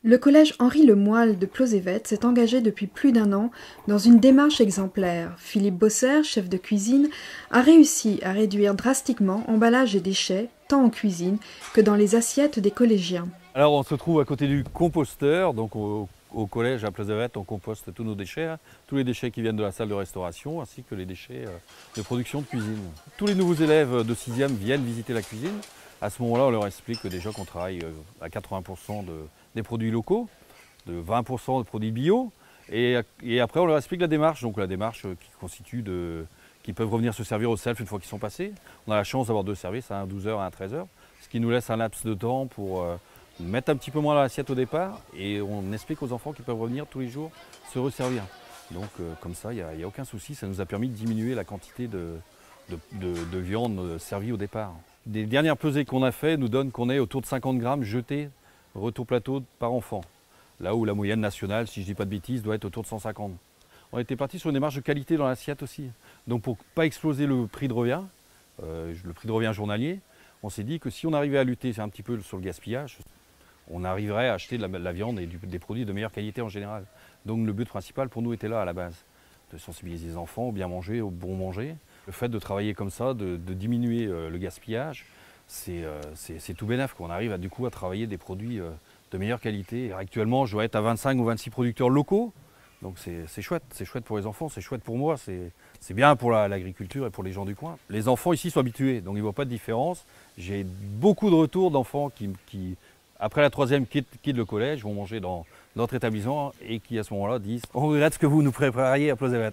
Le collège Henri Lemoyle de Plozévet s'est engagé depuis plus d'un an dans une démarche exemplaire. Philippe Bosser, chef de cuisine, a réussi à réduire drastiquement emballages et déchets, tant en cuisine que dans les assiettes des collégiens. Alors on se trouve à côté du composteur, donc au collège à Plozévet, on composte tous nos déchets, hein, tous les déchets qui viennent de la salle de restauration ainsi que les déchets de production de cuisine. Tous les nouveaux élèves de 6e viennent visiter la cuisine. À ce moment-là, on leur explique que déjà qu'on travaille à 80% des produits locaux, de 20% de produits bio, et après on leur explique la démarche, donc la démarche qui constitue qu'ils peuvent revenir se servir au self une fois qu'ils sont passés. On a la chance d'avoir deux services, un à 12h et un à 13h, ce qui nous laisse un laps de temps pour mettre un petit peu moins dans l'assiette au départ, et on explique aux enfants qu'ils peuvent revenir tous les jours se resservir. Donc comme ça, il n'y a aucun souci, ça nous a permis de diminuer la quantité de viande servie au départ. Les dernières pesées qu'on a fait nous donnent qu'on est autour de 50 grammes jetés retour plateau par enfant. Là où la moyenne nationale, si je ne dis pas de bêtises, doit être autour de 150. On était parti sur une démarche de qualité dans l'assiette aussi. Donc pour ne pas exploser le prix de revient journalier, on s'est dit que si on arrivait à lutter un petit peu sur le gaspillage, on arriverait à acheter de la viande et des produits de meilleure qualité en général. Donc le but principal pour nous était là à la base, de sensibiliser les enfants au bien manger, au bon manger. Le fait de travailler comme ça, de diminuer le gaspillage, c'est tout bénef. On arrive du coup à travailler des produits de meilleure qualité. Actuellement, je dois être à 25 ou 26 producteurs locaux. Donc c'est chouette pour les enfants, c'est chouette pour moi, c'est bien pour l'agriculture et pour les gens du coin. Les enfants ici sont habitués, donc ils ne voient pas de différence. J'ai beaucoup de retours d'enfants qui, après la 3e, quittent le collège, vont manger dans notre établissement et qui à ce moment-là disent « On regrette ce que vous nous prépariez à Plozévet ».